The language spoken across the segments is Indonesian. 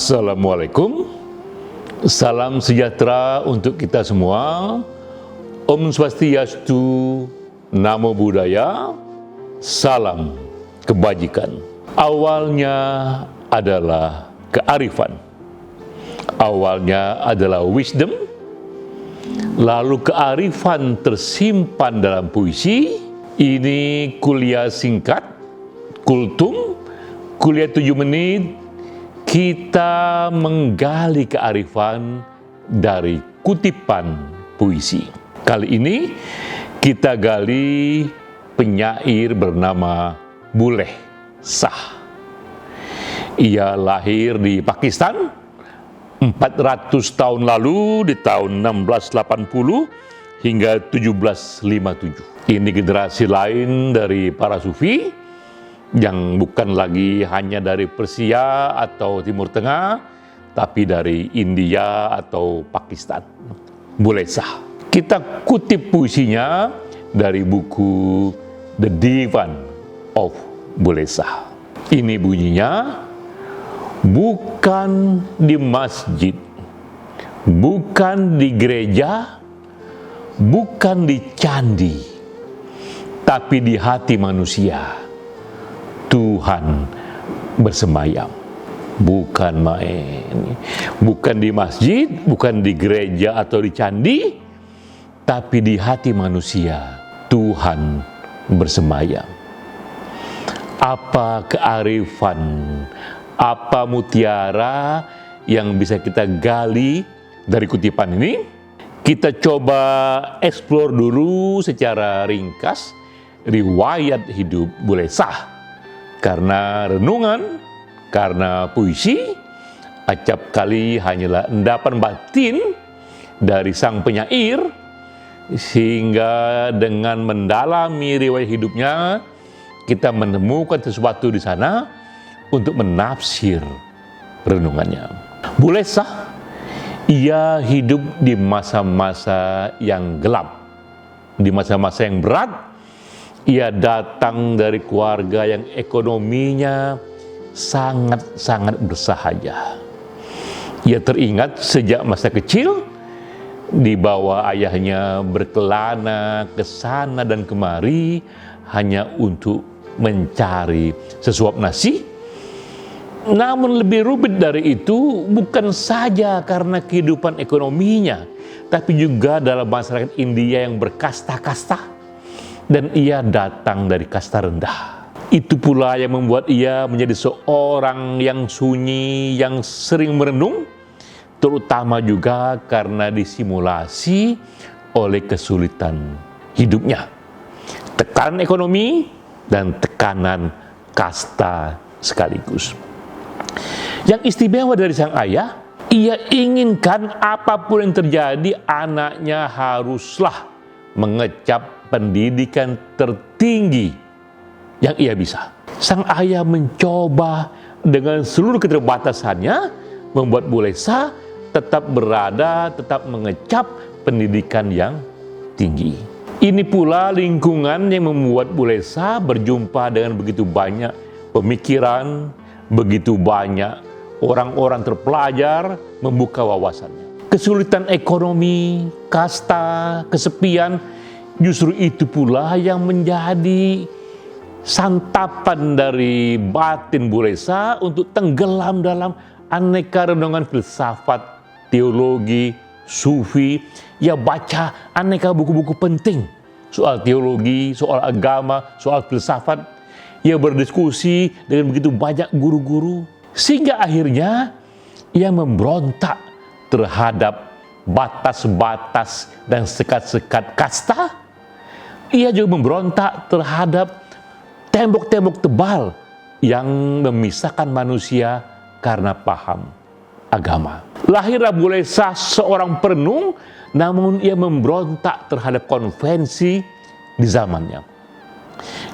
Assalamualaikum, salam sejahtera untuk kita semua. Om Swastiastu, Namo Buddhaya, salam kebajikan. Awalnya adalah kearifan, awalnya adalah wisdom, lalu kearifan tersimpan dalam puisi. Ini kuliah singkat, kultum, kuliah 7 menit. Kita menggali kearifan dari kutipan puisi. Kali ini kita gali penyair bernama Bulleh Shah. Ia lahir di Pakistan 400 tahun lalu di tahun 1680 hingga 1757. Ini generasi lain dari para sufi yang bukan lagi hanya dari Persia atau Timur Tengah, tapi dari India atau Pakistan. Bulleh Shah. Kita kutip puisinya dari buku The Divan of Bulleh Shah. Ini bunyinya, bukan di masjid, bukan di gereja, bukan di candi, tapi di hati manusia Tuhan bersemayam. Bukan main, bukan di masjid, bukan di gereja atau di candi, tapi di hati manusia Tuhan bersemayam. Apa kearifan, apa mutiara yang bisa kita gali dari kutipan ini? Kita coba eksplor dulu secara ringkas riwayat hidup Bulleh Shah. Karena renungan, karena puisi, acap kali hanyalah endapan batin dari sang penyair, sehingga dengan mendalami riwayat hidupnya, kita menemukan sesuatu di sana untuk menafsir renungannya. Bulleh Shah, ia hidup di masa-masa yang gelap, di masa-masa yang berat. Ia datang dari keluarga yang ekonominya sangat-sangat bersahaja. Ia teringat sejak masa kecil dibawa ayahnya berkelana ke sana dan kemari hanya untuk mencari sesuap nasi. Namun lebih rumit dari itu bukan saja karena kehidupan ekonominya, tapi juga dalam masyarakat India yang berkasta-kasta. Dan ia datang dari kasta rendah. Itu pula yang membuat ia menjadi seorang yang sunyi, yang sering merenung, terutama juga karena disimulasi oleh kesulitan hidupnya. Tekanan ekonomi dan tekanan kasta sekaligus. Yang istimewa dari sang ayah, ia inginkan apapun yang terjadi, anaknya haruslah mengecap pendidikan tertinggi yang ia bisa. Sang ayah mencoba dengan seluruh keterbatasannya membuat Bulleh Shah tetap berada, tetap mengecap pendidikan yang tinggi. Ini pula lingkungan yang membuat Bulleh Shah berjumpa dengan begitu banyak pemikiran, begitu banyak orang-orang terpelajar membuka wawasannya. Kesulitan ekonomi, kasta, kesepian, justru itu pula yang menjadi santapan dari batin Bulleh Shah untuk tenggelam dalam aneka renungan filsafat, teologi, sufi. Ia baca aneka buku-buku penting soal teologi, soal agama, soal filsafat. Ia berdiskusi dengan begitu banyak guru-guru, sehingga akhirnya ia memberontak terhadap batas-batas dan sekat-sekat kasta. Ia juga memberontak terhadap tembok-tembok tebal yang memisahkan manusia karena paham agama. Lahirlah Bulleh Shah seorang perenung, namun ia memberontak terhadap konvensi di zamannya.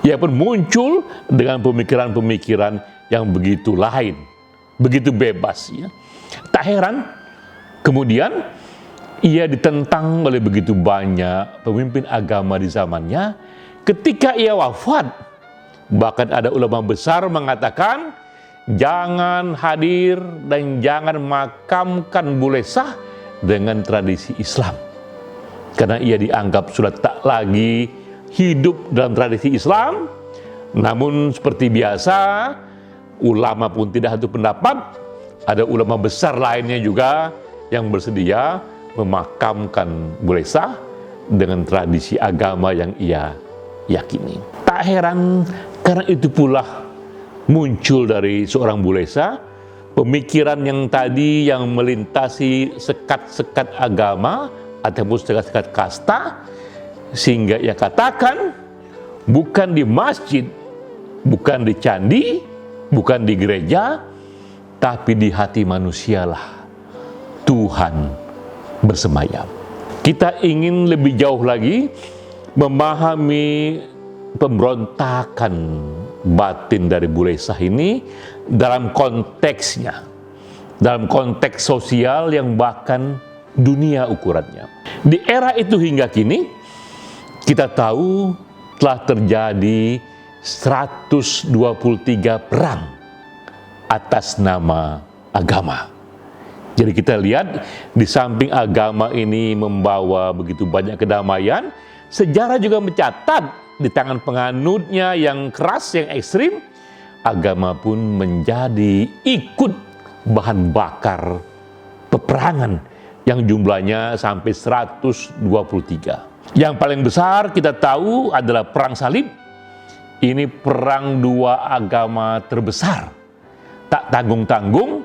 Ia pun muncul dengan pemikiran-pemikiran yang begitu lain, begitu bebas. Ya. Tak heran, kemudian ia ditentang oleh begitu banyak pemimpin agama di zamannya. Ketika ia wafat, bahkan ada ulama besar mengatakan jangan hadir dan jangan makamkan Bule Shah dengan tradisi Islam. Karena ia dianggap sudah tak lagi hidup dalam tradisi Islam. Namun seperti biasa, ulama pun tidak satu pendapat. Ada ulama besar lainnya juga yang bersedia memakamkan Bule Shah dengan tradisi agama yang ia yakini. Tak heran karena itu pula muncul dari seorang Bule Shah pemikiran yang tadi yang melintasi sekat-sekat agama ataupun sekat-sekat kasta, sehingga ia katakan bukan di masjid, bukan di candi, bukan di gereja, tapi di hati manusialah Tuhan bersemayam. Kita ingin lebih jauh lagi memahami pemberontakan batin dari Bule Shah ini dalam konteksnya, dalam konteks sosial yang bahkan dunia ukurannya. Di era itu hingga kini, kita tahu telah terjadi 123 perang atas nama agama. Jadi kita lihat di samping agama ini membawa begitu banyak kedamaian, sejarah juga mencatat di tangan penganutnya yang keras, yang ekstrim, agama pun menjadi ikut bahan bakar peperangan yang jumlahnya sampai 123. Yang paling besar kita tahu adalah perang salib. Ini perang dua agama terbesar. Tak tanggung-tanggung,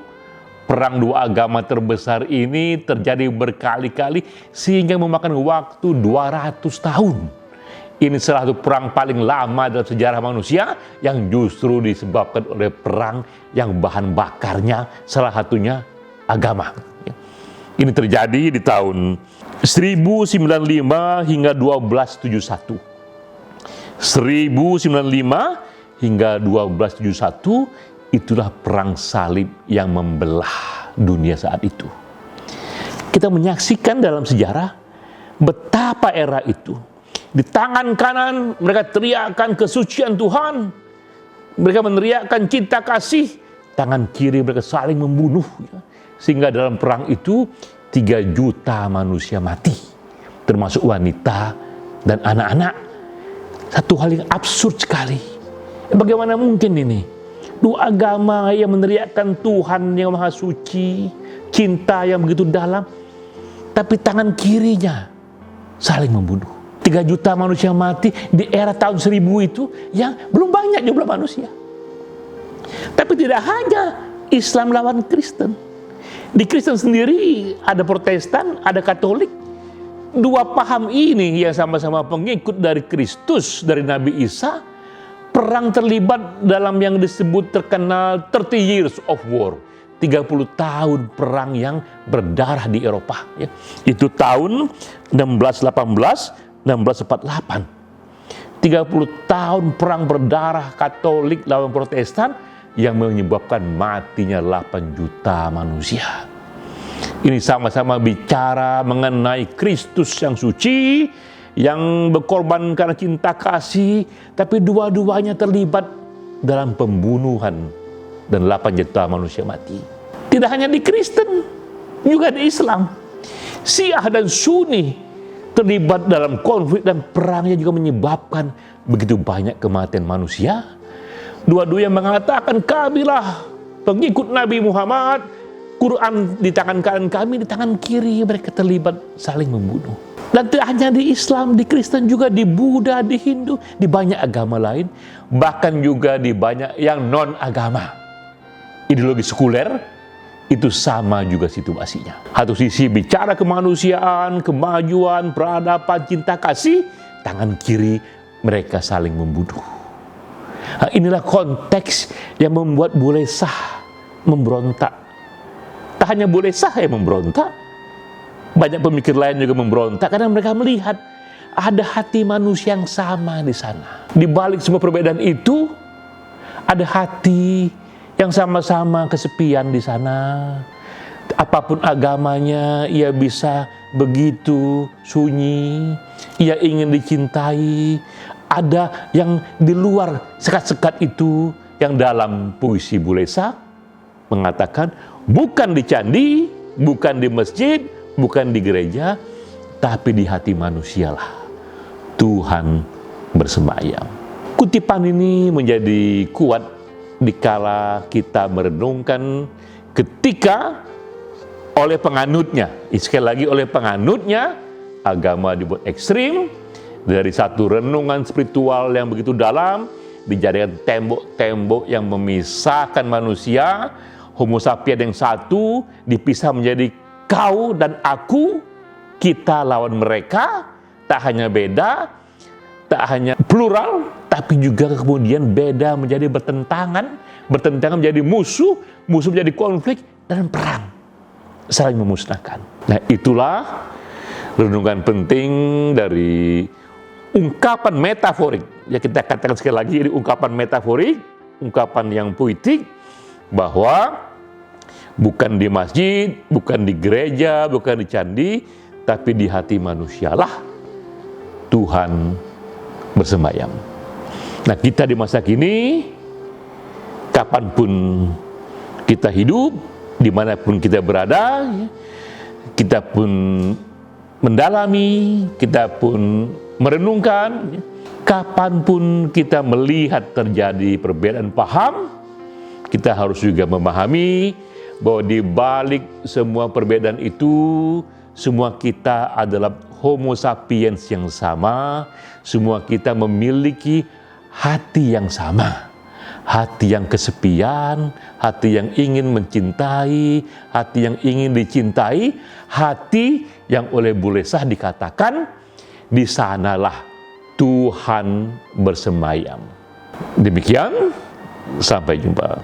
perang dua agama terbesar ini terjadi berkali-kali sehingga memakan waktu 200 tahun. Ini salah satu perang paling lama dalam sejarah manusia yang justru disebabkan oleh perang yang bahan bakarnya salah satunya agama. Ini terjadi di tahun 1095 hingga 1271. 1095 hingga 1271 itulah perang salib yang membelah dunia saat itu. Kita menyaksikan dalam sejarah betapa era itu. Di tangan kanan mereka teriakkan kesucian Tuhan. Mereka meneriakkan cinta kasih. Tangan kiri mereka saling membunuh. Sehingga dalam perang itu 3 juta manusia mati. Termasuk wanita dan anak-anak. Satu hal yang absurd sekali. Bagaimana mungkin ini? Dua agama yang meneriakkan Tuhan yang Maha Suci, cinta yang begitu dalam, tapi tangan kirinya saling membunuh. 3 juta manusia mati di era tahun 1000 itu yang belum banyak jumlah manusia. Tapi tidak hanya Islam lawan Kristen. Di Kristen sendiri ada Protestan, ada Katolik. Dua paham ini yang sama-sama pengikut dari Kristus, dari Nabi Isa, perang terlibat dalam yang disebut terkenal 30 years of war. 30 tahun perang yang berdarah di Eropa. Ya. Itu tahun 1618, 1648. 30 tahun perang berdarah Katolik lawan Protestan yang menyebabkan matinya 8 juta manusia. Ini sama-sama bicara mengenai Kristus yang suci, yang berkorban karena cinta kasih, tapi dua-duanya terlibat dalam pembunuhan dan 8 juta manusia mati. Tidak hanya di Kristen, juga di Islam. Syiah dan Sunni terlibat dalam konflik dan perangnya juga menyebabkan begitu banyak kematian manusia. Dua-duanya mengatakan, kamilah pengikut Nabi Muhammad, Quran di tangan kanan kami, di tangan kiri mereka terlibat saling membunuh. Dan tidak hanya di Islam, di Kristen juga, di Buddha, di Hindu, di banyak agama lain, bahkan juga di banyak yang non-agama. Ideologi sekuler itu sama juga situasinya. Satu sisi bicara kemanusiaan, kemajuan, peradaban, cinta kasih, tangan kiri mereka saling membunuh. Nah, inilah konteks yang membuat Bule Shah memberontak. Tak hanya Bule Shah yang memberontak, banyak pemikir lain juga memberontak karena mereka melihat ada hati manusia yang sama di sana. Di balik semua perbedaan itu, ada hati yang sama-sama kesepian di sana. Apapun agamanya, ia bisa begitu sunyi, ia ingin dicintai. Ada yang di luar sekat-sekat itu yang dalam puisi Bulesa mengatakan, bukan di candi, bukan di masjid, bukan di gereja, tapi di hati manusialah Tuhan bersemayam. Kutipan ini menjadi kuat dikala kita merenungkan ketika oleh penganutnya, sekali lagi oleh penganutnya, agama dibuat ekstrim, dari satu renungan spiritual yang begitu dalam, dijadikan tembok-tembok yang memisahkan manusia, Homo sapiens yang satu dipisah menjadi kau dan aku, kita lawan mereka, tak hanya beda, tak hanya plural, tapi juga kemudian beda menjadi bertentangan menjadi musuh menjadi konflik dan perang, saling memusnahkan. Nah, itulah renungan penting dari ungkapan metaforik. Ya, kita katakan sekali lagi, ini ungkapan metaforik, ungkapan yang puitik, bahwa bukan di masjid, bukan di gereja, bukan di candi, tapi di hati manusialah Tuhan bersemayam. Nah, kita di masa kini, kapanpun kita hidup, dimanapun kita berada, kita pun mendalami, kita pun merenungkan, kapanpun kita melihat terjadi perbedaan paham, kita harus juga memahami bahwa di balik semua perbedaan itu, semua kita adalah Homo sapiens yang sama, semua kita memiliki hati yang sama. Hati yang kesepian, hati yang ingin mencintai, hati yang ingin dicintai, hati yang oleh Bulesa dikatakan, di sanalah Tuhan bersemayam. Demikian, sampai jumpa.